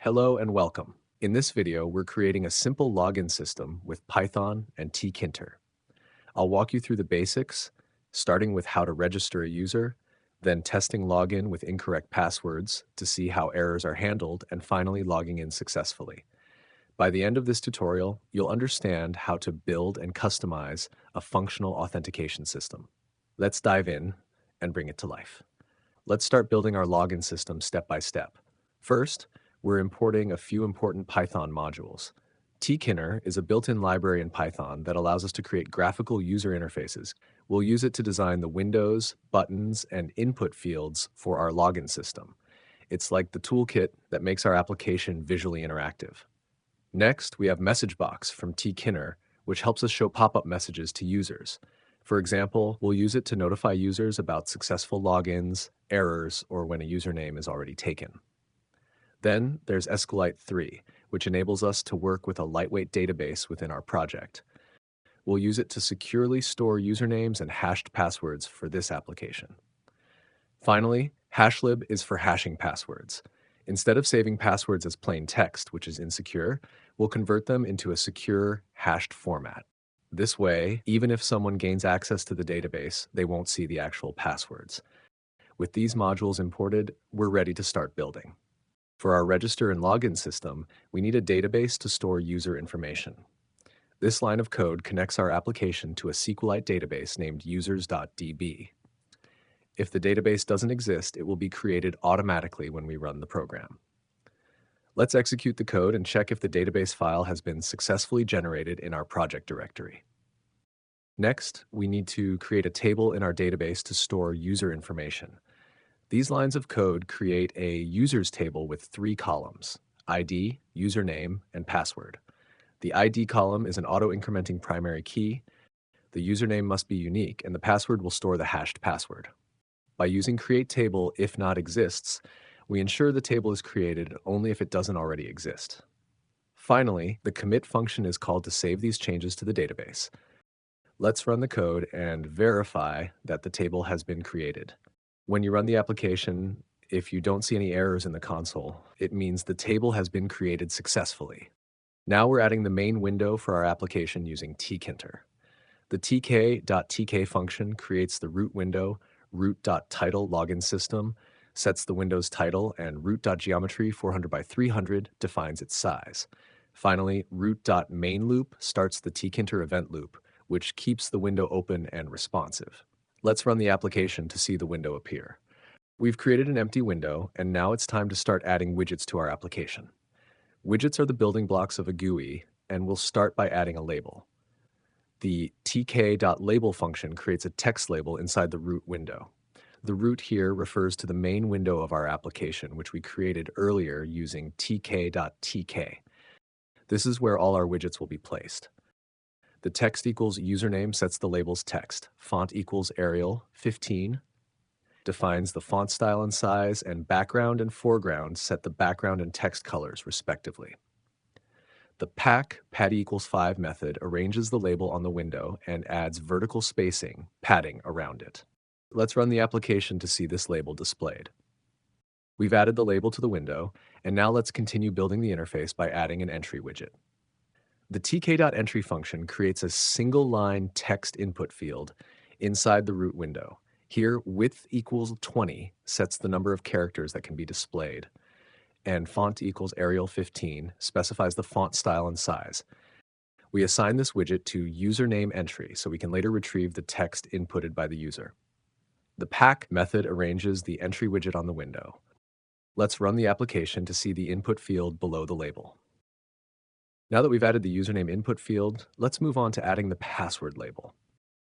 Hello and welcome. In this video, we're creating a simple login system with Python and Tkinter. I'll walk you through the basics, starting with how to register a user, then testing login with incorrect passwords to see how errors are handled, and finally logging in successfully. By the end of this tutorial, you'll understand how to build and customize a functional authentication system. Let's dive in and bring it to life. Let's start building our login system step by step. First, we're importing a few important Python modules. Tkinter is a built-in library in Python that allows us to create graphical user interfaces. We'll use it to design the windows, buttons, and input fields for our login system. It's like the toolkit that makes our application visually interactive. Next, we have MessageBox from Tkinter, which helps us show pop-up messages to users. For example, we'll use it to notify users about successful logins, errors, or when a username is already taken. Then there's SQLite 3, which enables us to work with a lightweight database within our project. We'll use it to securely store usernames and hashed passwords for this application. Finally, HashLib is for hashing passwords. Instead of saving passwords as plain text, which is insecure, we'll convert them into a secure, hashed format. This way, even if someone gains access to the database, they won't see the actual passwords. With these modules imported, we're ready to start building. For our register and login system, we need a database to store user information. This line of code connects our application to a SQLite database named users.db. If the database doesn't exist, it will be created automatically when we run the program. Let's execute the code and check if the database file has been successfully generated in our project directory. Next, we need to create a table in our database to store user information. These lines of code create a users table with 3 columns: ID, username, and password. The ID column is an auto-incrementing primary key. The username must be unique, and the password will store the hashed password. By using createTable if not exists, we ensure the table is created only if it doesn't already exist. Finally, the commit function is called to save these changes to the database. Let's run the code and verify that the table has been created. When you run the application, if you don't see any errors in the console, it means the table has been created successfully. Now we're adding the main window for our application using Tkinter. The tk.tk function creates the root window, root.title login system, sets the window's title, and root.geometry 400 by 300 defines its size. Finally, root.mainLoop starts the Tkinter event loop, which keeps the window open and responsive. Let's run the application to see the window appear. We've created an empty window, and now it's time to start adding widgets to our application. Widgets are the building blocks of a GUI, and we'll start by adding a label. The tk.label function creates a text label inside the root window. The root here refers to the main window of our application, which we created earlier using tk.tk. This is where all our widgets will be placed. The text equals username sets the label's text. Font equals Arial 15 defines the font style and size, and background and foreground set the background and text colors respectively. The padding equals 5 method arranges the label on the window and adds vertical spacing, padding around it. Let's run the application to see this label displayed. We've added the label to the window, and now let's continue building the interface by adding an entry widget. The tk.entry function creates a single-line text input field inside the root window. Here, width equals 20 sets the number of characters that can be displayed, and font equals Arial 15 specifies the font style and size. We assign this widget to username entry so we can later retrieve the text inputted by the user. The pack method arranges the entry widget on the window. Let's run the application to see the input field below the label. Now that we've added the username input field, let's move on to adding the password label.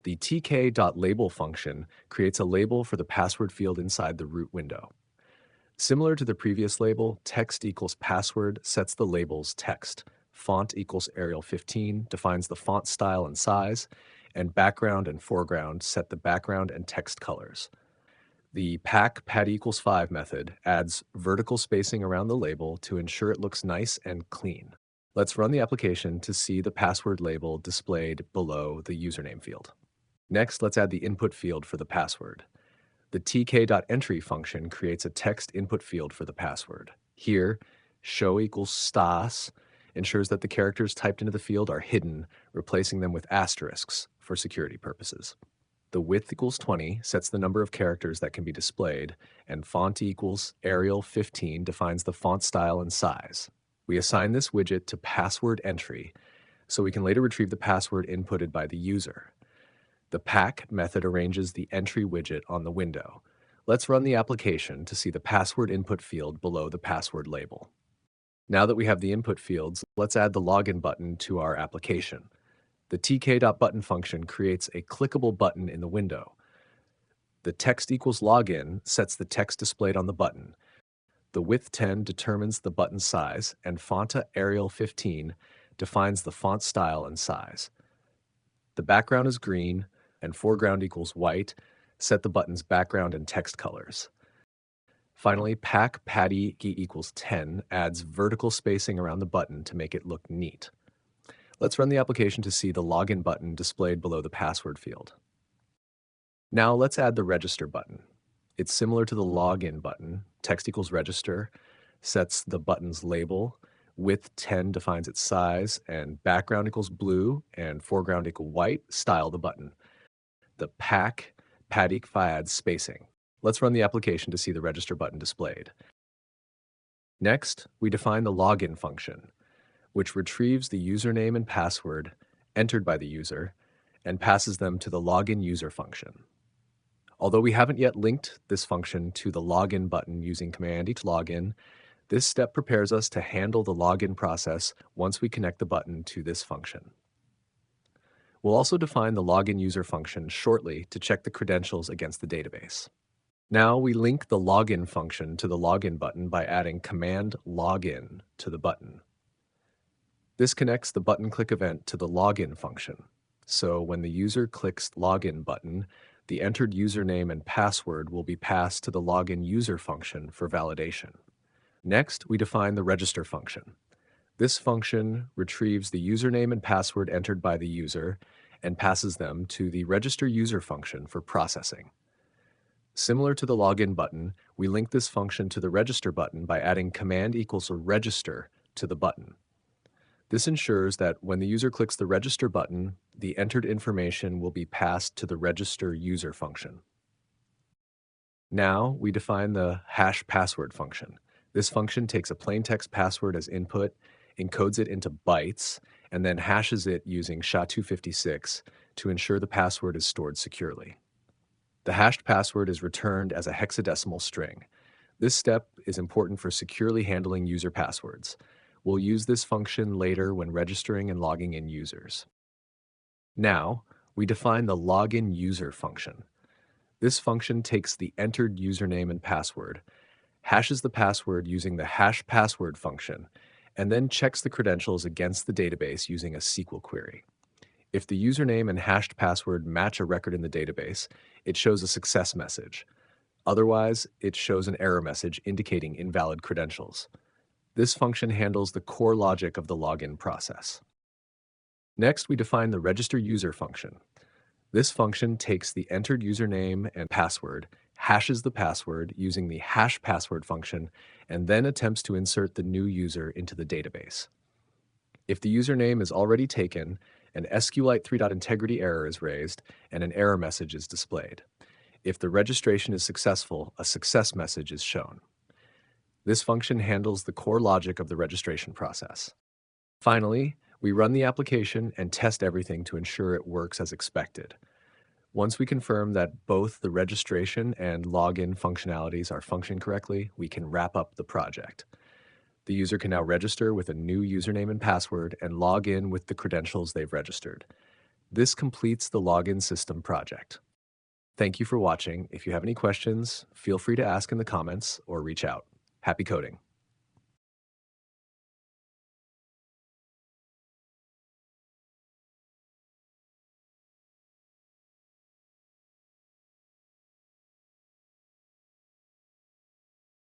The tk.label function creates a label for the password field inside the root window. Similar to the previous label, text equals password sets the label's text. Font equals Arial 15 defines the font style and size, and background and foreground set the background and text colors. The padding equals 5 method adds vertical spacing around the label to ensure it looks nice and clean. Let's run the application to see the password label displayed below the username field. Next, let's add the input field for the password. The tk.entry function creates a text input field for the password. Here, show equals stas ensures that the characters typed into the field are hidden, replacing them with asterisks for security purposes. The width equals 20 sets the number of characters that can be displayed, and font equals Arial 15 defines the font style and size. We assign this widget to password entry, so we can later retrieve the password inputted by the user. The pack method arranges the entry widget on the window. Let's run the application to see the password input field below the password label. Now that we have the input fields, let's add the login button to our application. The tk.button function creates a clickable button in the window. The text equals login sets the text displayed on the button. The width 10 determines the button size, and fonta Arial 15 defines the font style and size. The background is green, and foreground equals white set the button's background and text colors. Finally, pack patty equals 10 adds vertical spacing around the button to make it look neat. Let's run the application to see the login button displayed below the password field. Now let's add the register button. It's similar to the login button. Text equals register sets the button's label, width 10 defines its size, and background equals blue and foreground equal white style the button. The pack patty adds spacing. Let's run the application to see the register button displayed. Next, we define the login function, which retrieves the username and password entered by the user and passes them to the login user function. Although we haven't yet linked this function to the login button using command login, this step prepares us to handle the login process once we connect the button to this function. We'll also define the login user function shortly to check the credentials against the database. Now we link the login function to the login button by adding command login to the button. This connects the button click event to the login function. So when the user clicks login button, the entered username and password will be passed to the login user function for validation. Next, we define the register function. This function retrieves the username and password entered by the user and passes them to the register user function for processing. Similar to the login button, we link this function to the register button by adding command equals register to the button. This ensures that when the user clicks the register button, the entered information will be passed to the register user function. Now we define the hash password function. This function takes a plain text password as input, encodes it into bytes, and then hashes it using SHA-256 to ensure the password is stored securely. The hashed password is returned as a hexadecimal string. This step is important for securely handling user passwords. We'll use this function later when registering and logging in users. Now, we define the login user function. This function takes the entered username and password, hashes the password using the hash password function, and then checks the credentials against the database using a SQL query. If the username and hashed password match a record in the database, it shows a success message. Otherwise, it shows an error message indicating invalid credentials. This function handles the core logic of the login process. Next, we define the register user function. This function takes the entered username and password, hashes the password using the hash password function, and then attempts to insert the new user into the database. If the username is already taken, an SQLite 3.integrity error is raised and an error message is displayed. If the registration is successful, a success message is shown. This function handles the core logic of the registration process. Finally, we run the application and test everything to ensure it works as expected. Once we confirm that both the registration and login functionalities are functioning correctly, we can wrap up the project. The user can now register with a new username and password and log in with the credentials they've registered. This completes the login system project. Thank you for watching. If you have any questions, feel free to ask in the comments or reach out. Happy coding.